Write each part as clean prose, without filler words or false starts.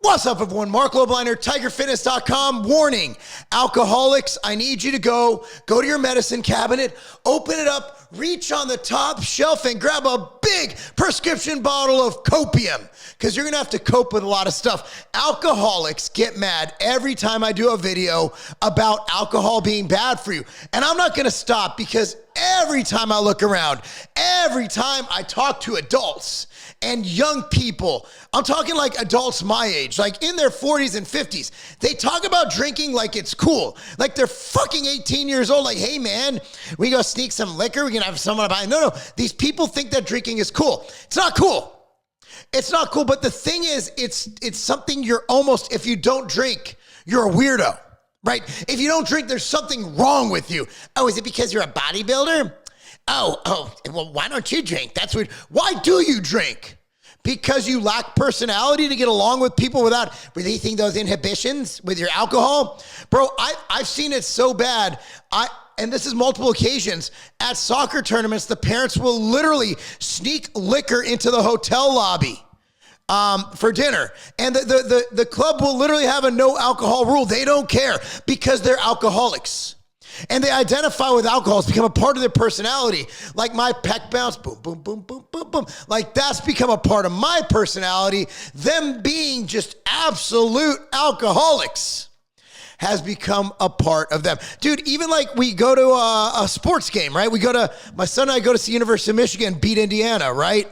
What's up, everyone? Marc Lobliner, tigerfitness.com. Warning, alcoholics, I need you to go to your medicine cabinet, open it up, reach on the top shelf and grab a big prescription bottle of copium because you're going to have to cope with a lot of stuff. Alcoholics get mad every time I do a video about alcohol being bad for you. And I'm not going to stop because every time I look around, every time I talk to adults and young people, I'm talking like adults my age, like in their 40s and 50s, they talk about drinking like it's cool. Like they're fucking 18 years old. Like, hey man, we go sneak some liquor. We can have someone buy. No. These people think that drinking is cool. It's not cool. It's not cool. But the thing is, it's something you're almost, if you don't drink, you're a weirdo, right? If you don't drink, there's something wrong with you. Oh, is it because you're a bodybuilder? Oh, well, why don't you drink? That's weird. Why do you drink? Because you lack personality to get along with people without releasing those inhibitions with your alcohol? Bro, I've seen it so bad. And this is multiple occasions. At soccer tournaments, the parents will literally sneak liquor into the hotel lobby for dinner. And the club will literally have a no alcohol rule. They don't care because they're alcoholics. And they identify with alcohol. It's become a part of their personality. Like my pec bounce, boom, boom, boom, boom, boom, boom. Like that's become a part of my personality. Them being just absolute alcoholics has become a part of them. Dude, even like we go to a sports game, right? My son and I go to see University of Michigan beat Indiana, right?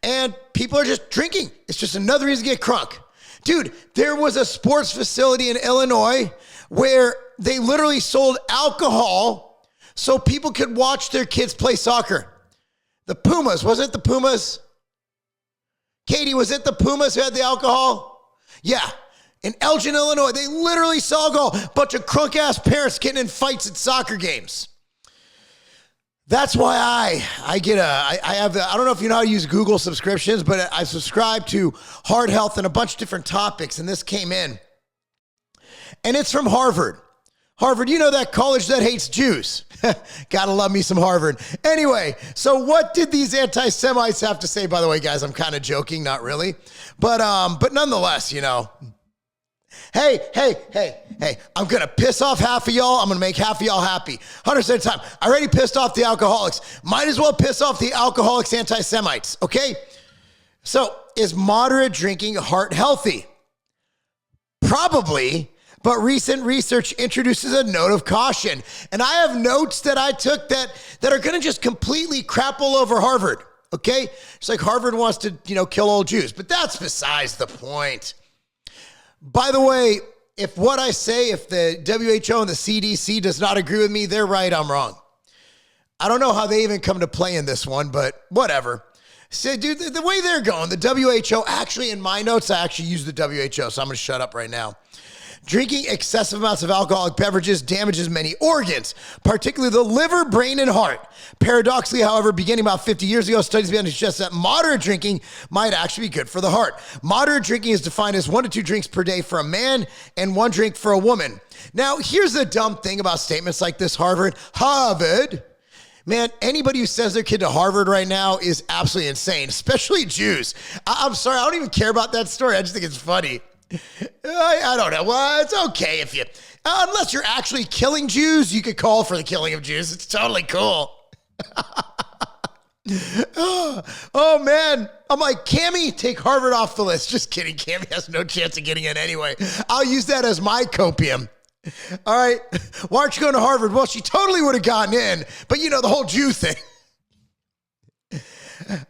And people are just drinking. It's just another reason to get crunk. Dude, there was a sports facility in Illinois where they literally sold alcohol so people could watch their kids play soccer. The Pumas, wasn't it the Pumas? Katie, was it the Pumas who had the alcohol? Yeah. In Elgin, Illinois, they literally sell alcohol. Bunch of crunk-ass parents getting in fights at soccer games. That's why I don't know if you know how to use Google subscriptions, but I subscribe to Heart Health and a bunch of different topics, and this came in. And it's from Harvard. Harvard, you know that college that hates Jews. Gotta love me some Harvard. Anyway, so what did these anti-Semites have to say? By the way, guys, I'm kind of joking, not really. But nonetheless, you know. Hey, I'm going to piss off half of y'all. I'm going to make half of y'all happy. 100% of the time. I already pissed off the alcoholics. Might as well piss off the alcoholics anti-Semites, okay? So, is moderate drinking heart healthy? Probably. But recent research introduces a note of caution. And I have notes that I took that are going to just completely crap all over Harvard, okay? It's like Harvard wants to, kill all Jews. But that's besides the point. By the way, if what I say, if the WHO and the CDC does not agree with me, they're right, I'm wrong. I don't know how they even come to play in this one, but whatever. So, dude, the way they're going, the WHO, actually in my notes, I actually use the WHO, so I'm going to shut up right now. Drinking excessive amounts of alcoholic beverages damages many organs, particularly the liver, brain, and heart. Paradoxically, however, beginning about 50 years ago, studies began to suggest that moderate drinking might actually be good for the heart. Moderate drinking is defined as 1 to 2 drinks per day for a man and 1 drink for a woman. Now, here's the dumb thing about statements like this, Harvard. Man, anybody who sends their kid to Harvard right now is absolutely insane, especially Jews. I'm sorry, I don't even care about that story. I just think it's funny. I don't know. Well, it's okay if you, unless you're actually killing Jews, you could call for the killing of Jews. It's totally cool. Oh, man. I'm like, Cammie, take Harvard off the list. Just kidding. Cammie has no chance of getting in anyway. I'll use that as my copium. All right. Why aren't you going to Harvard? Well, she totally would have gotten in, but the whole Jew thing.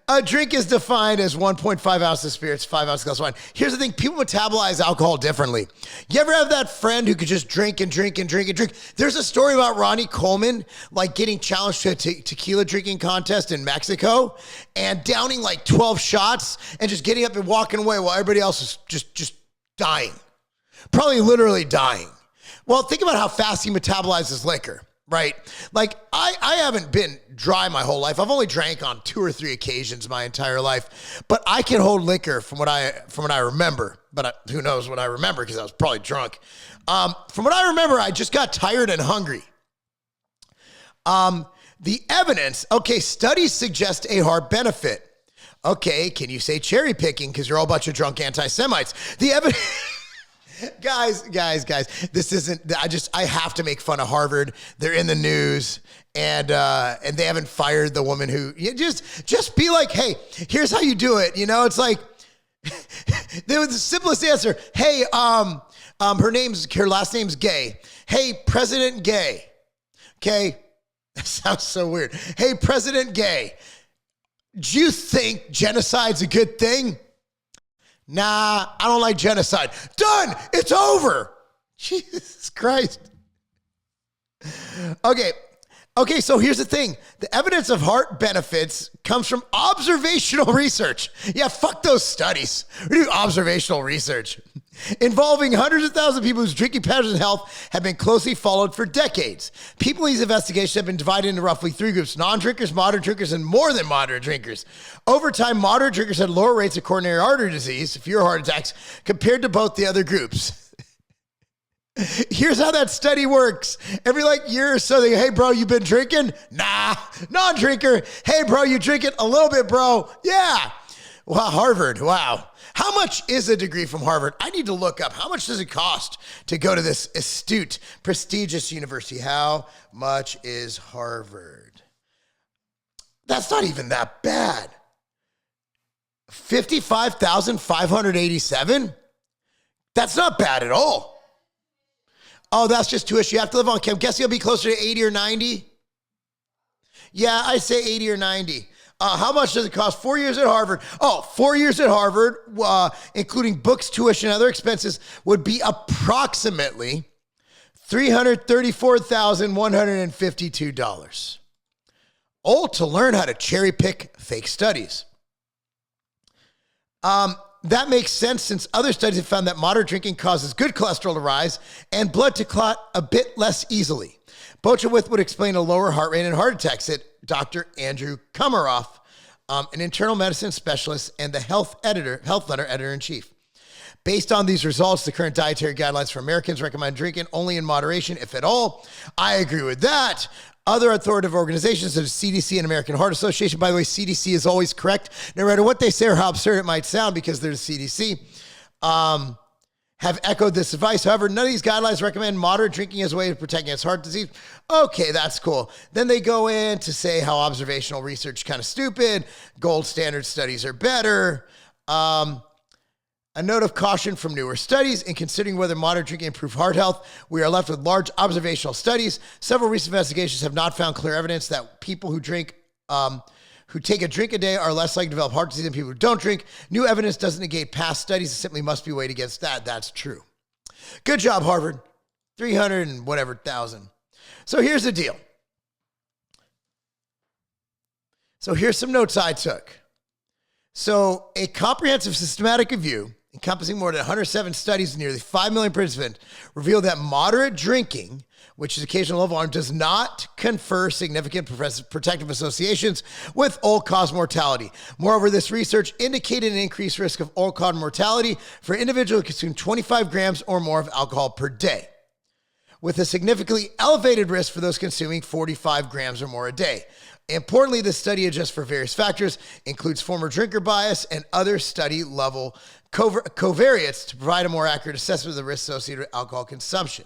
A drink is defined as 1.5 ounces of spirits, 5 ounces of glass of wine. Here's the thing. People metabolize alcohol differently. You ever have that friend who could just drink and drink and drink and drink? There's a story about Ronnie Coleman, like getting challenged to a tequila drinking contest in Mexico and downing like 12 shots and just getting up and walking away while everybody else is just dying. Probably literally dying. Well, think about how fast he metabolizes liquor. Right? Like I haven't been dry my whole life. I've only drank on 2 or 3 occasions my entire life, but I can hold liquor from what I remember, but who knows what I remember because I was probably drunk. From what I remember, I just got tired and hungry. The evidence, studies suggest a heart benefit. Okay, can you say cherry picking? Because you're all a bunch of drunk anti-Semites. The evidence... Guys, this isn't, I have to make fun of Harvard. They're in the news and they haven't fired the woman who, just be like, hey, here's how you do it. You know, it's like, there was the simplest answer. Hey, her last name's Gay. Hey, President Gay. Okay. That sounds so weird. Hey, President Gay. Do you think genocide's a good thing? Nah, I don't like genocide. Done. It's over. Jesus Christ. Okay, so here's the thing. The evidence of heart benefits comes from observational research. Yeah, fuck those studies. We do observational research. Involving hundreds of thousands of people whose drinking patterns and health have been closely followed for decades. People in these investigations have been divided into roughly 3 groups: non-drinkers, moderate drinkers, and more than moderate drinkers. Over time, moderate drinkers had lower rates of coronary artery disease, fewer heart attacks, compared to both the other groups. Here's how that study works. Every year or so, they go, hey, bro, you been drinking? Nah. Non-drinker. Hey, bro, you drinking? A little bit, bro. Yeah. Wow, Harvard. Wow. How much is a degree from Harvard? I need to look up. How much does it cost to go to this astute, prestigious university? How much is Harvard? That's not even that bad. $55,587? That's not bad at all. Oh, that's just tuition. You have to live on campus. I'm guessing it'll be closer to 80 or 90. Yeah, I say 80 or 90. How much does it cost? 4 years at Harvard. 4 years at Harvard, including books, tuition, and other expenses, would be approximately $334,152. All to learn how to cherry pick fake studies. That makes sense since other studies have found that moderate drinking causes good cholesterol to rise and blood to clot a bit less easily. Bochewith would explain a lower heart rate and heart attacks, said Dr. Andrew Kumaroff, an internal medicine specialist and the health letter editor-in-chief. Based on these results, the current dietary guidelines for Americans recommend drinking only in moderation, if at all. I agree with that. Other authoritative organizations such as CDC and American Heart Association, by the way, CDC is always correct, no matter what they say or how absurd it might sound, because they're the CDC, have echoed this advice. However, none of these guidelines recommend moderate drinking as a way of protecting against heart disease. Okay, that's cool. Then they go in to say how observational research is kind of stupid, gold standard studies are better. A note of caution from newer studies: in considering whether moderate drinking improves heart health, we are left with large observational studies. Several recent investigations have not found clear evidence that people who take a drink a day are less likely to develop heart disease than people who don't drink. New evidence doesn't negate past studies. It simply must be weighed against that. That's true. Good job, Harvard. 300 and whatever thousand. So here's the deal. So here's some notes I took. So a comprehensive systematic review encompassing more than 107 studies and nearly 5 million participants revealed that moderate drinking, which is occasional low volume, does not confer significant protective associations with all-cause mortality. Moreover, this research indicated an increased risk of all-cause mortality for individuals who consume 25 grams or more of alcohol per day, with a significantly elevated risk for those consuming 45 grams or more a day. Importantly, the study adjusts for various factors, includes former drinker bias and other study level covariates to provide a more accurate assessment of the risks associated with alcohol consumption.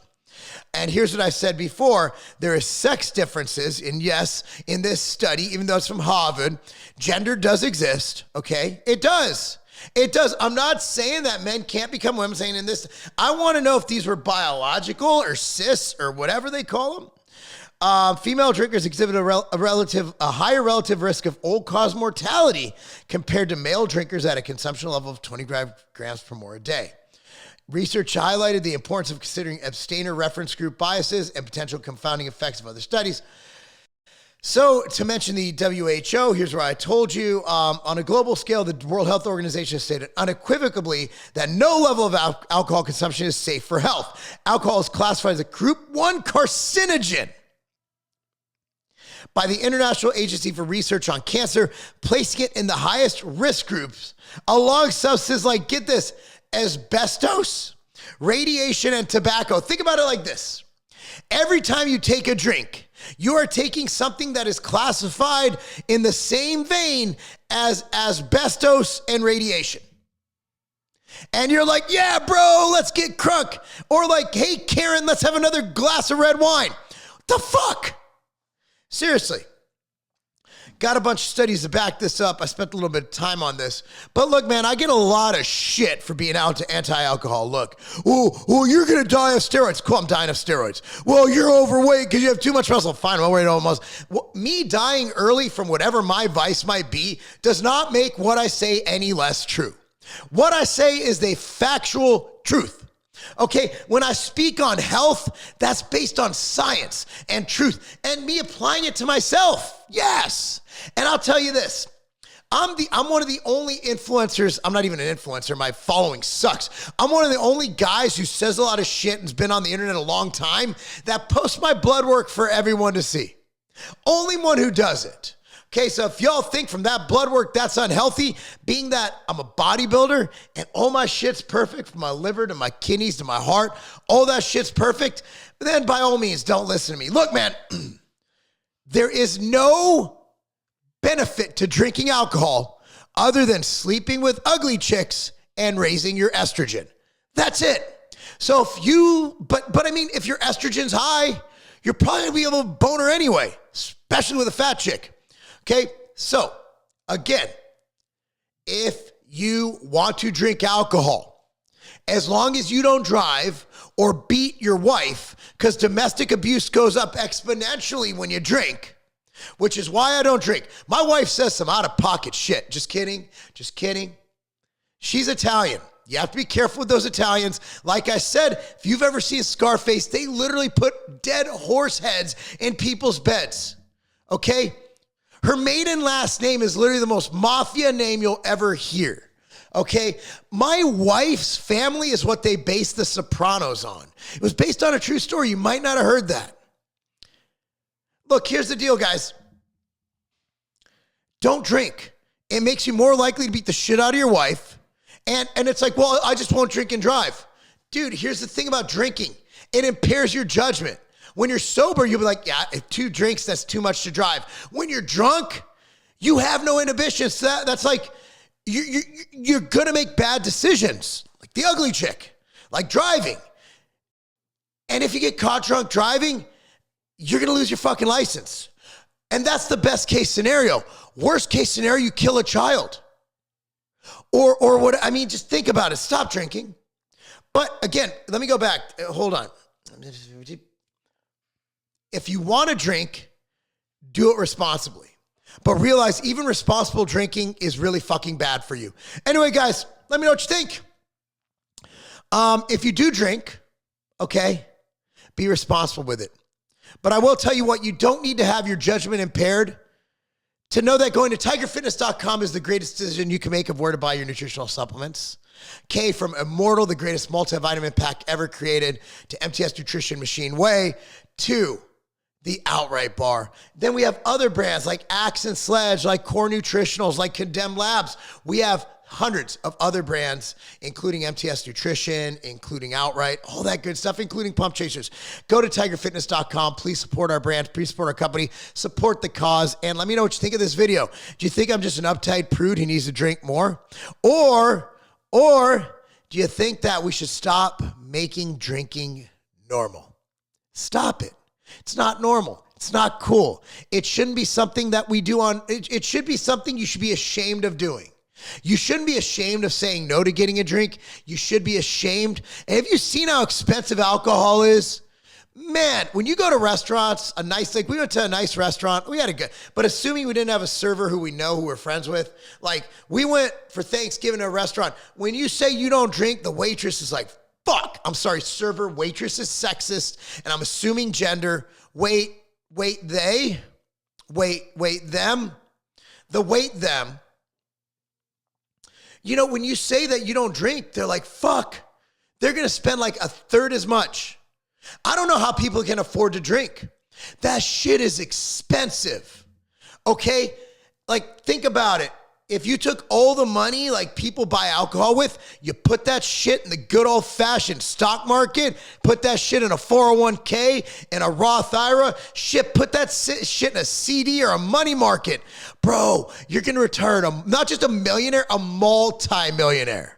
And here's what I said before. There is sex differences, and yes, in this study, even though it's from Harvard, gender does exist, okay? It does. It does. I'm not saying that men can't become women, I'm saying in this, I want to know if these were biological or cis or whatever they call them. Female drinkers exhibit a higher relative risk of all-cause mortality compared to male drinkers at a consumption level of 25 grams per more a day. Research highlighted the importance of considering abstainer reference group biases and potential confounding effects of other studies. So, to mention the WHO, here's where I told you, on a global scale, the World Health Organization stated unequivocally that no level of alcohol consumption is safe for health. Alcohol is classified as a Group 1 carcinogen by the International Agency for Research on Cancer, placing it in the highest risk groups, along substances like, get this, asbestos, radiation, and tobacco. Think about it like this. Every time you take a drink, You are taking something that is classified in the same vein as asbestos and radiation. And you're like, yeah, bro, let's get crunk. Or like, hey, Karen, let's have another glass of red wine. What the fuck? Seriously. Got a bunch of studies to back this up. I spent a little bit of time on this. But look, man, I get a lot of shit for being anti-alcohol. Look, oh, you're going to die of steroids. Cool, I'm dying of steroids. Well, you're overweight because you have too much muscle. Fine, I'm overweight almost. Well, me dying early from whatever my vice might be does not make what I say any less true. What I say is the factual truth. Okay, when I speak on health, that's based on science and truth and me applying it to myself. Yes. And I'll tell you this. I'm one of the only influencers. I'm not even an influencer. My following sucks. I'm one of the only guys who says a lot of shit and has been on the internet a long time that posts my blood work for everyone to see. Only one who does it. Okay, so if y'all think from that blood work that's unhealthy, being that I'm a bodybuilder and all my shit's perfect from my liver to my kidneys to my heart, all that shit's perfect, then by all means, don't listen to me. Look, man, there is no benefit to drinking alcohol other than sleeping with ugly chicks and raising your estrogen. That's it. So if you, but I mean, if your estrogen's high, you're probably gonna be able to boner anyway, especially with a fat chick. Okay, so again, if you want to drink alcohol, as long as you don't drive or beat your wife, because domestic abuse goes up exponentially when you drink, which is why I don't drink. My wife says some out-of-pocket shit. Just kidding, just kidding. She's Italian. You have to be careful with those Italians. Like I said, if you've ever seen Scarface, they literally put dead horse heads in people's beds, okay? Her maiden last name is literally the most mafia name you'll ever hear, okay? My wife's family is what they based The Sopranos on. It was based on a true story. You might not have heard that. Look, here's the deal, guys. Don't drink. It makes you more likely to beat the shit out of your wife. And it's like, well, I just won't drink and drive. Dude, here's the thing about drinking. It impairs your judgment. When you're sober, you'll be like, yeah, 2 drinks, that's too much to drive. When you're drunk, you have no inhibitions. That's like, you're going to make bad decisions, like the ugly chick, like driving. And if you get caught drunk driving, you're going to lose your fucking license. And that's the best case scenario. Worst case scenario, you kill a child. Or what, I mean, just think about it. Stop drinking. But again, let me go back. Hold on. If you want to drink, do it responsibly. But realize even responsible drinking is really fucking bad for you. Anyway, guys, let me know what you think. If you do drink, okay, be responsible with it. But I will tell you what, you don't need to have your judgment impaired to know that going to tigerfitness.com is the greatest decision you can make of where to buy your nutritional supplements. K, from Immortal, the greatest multivitamin pack ever created, to MTS Nutrition Machine Whey, to the Outright Bar. Then we have other brands like Axe and Sledge, like Core Nutritionals, like Condemn Labs. We have hundreds of other brands, including MTS Nutrition, including Outright, all that good stuff, including Pump Chasers. Go to tigerfitness.com. Please support our brand. Please support our company. Support the cause. And let me know what you think of this video. Do you think I'm just an uptight prude who needs to drink more? Or do you think that we should stop making drinking normal? Stop it. It's not normal. It's not cool. It shouldn't be something that we do on, it should be something you should be ashamed of doing. You shouldn't be ashamed of saying no to getting a drink. You should be ashamed. And have you seen how expensive alcohol is? Man, when you go to restaurants, we went to a nice restaurant, we had a good, but assuming we didn't have a server who we know, who we're friends with, like we went for Thanksgiving to a restaurant. When you say you don't drink, the waitress is like, fuck, I'm sorry, server, waitress is sexist, and I'm assuming gender. Wait, them. You know, when you say that you don't drink, they're like, fuck, they're going to spend like a third as much. I don't know how people can afford to drink. That shit is expensive. Okay? Like, think about it. If you took all the money like people buy alcohol with, you put that shit in the good old fashioned stock market, put that shit in a 401k, in a Roth IRA, put that shit in a CD or a money market, bro, you're gonna return not just a millionaire, a multi-millionaire.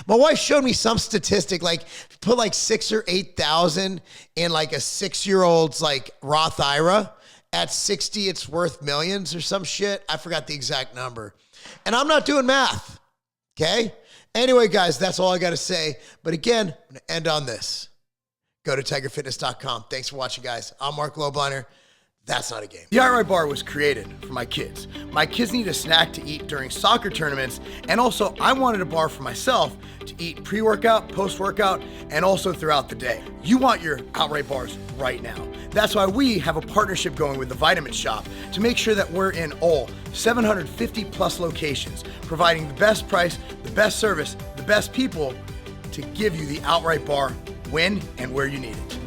My wife showed me some statistic, like put like 6,000 or 8,000 in like a 6-year-old's like Roth IRA. At 60, it's worth millions or some shit. I forgot the exact number. And I'm not doing math, okay? Anyway, guys, that's all I got to say. But again, I'm going to end on this. Go to tigerfitness.com. Thanks for watching, guys. I'm Marc Lobliner. That's not a game. The outright bar was created for my kids. My kids need a snack to eat during soccer tournaments, and also I wanted a bar for myself to eat pre-workout, post-workout, and also throughout the day. You want your outright bars right now. That's why we have a partnership going with the Vitamin Shop to make sure that we're in all 750 plus locations, providing the best price, the best service, the best people to give you the outright bar when and where you need it.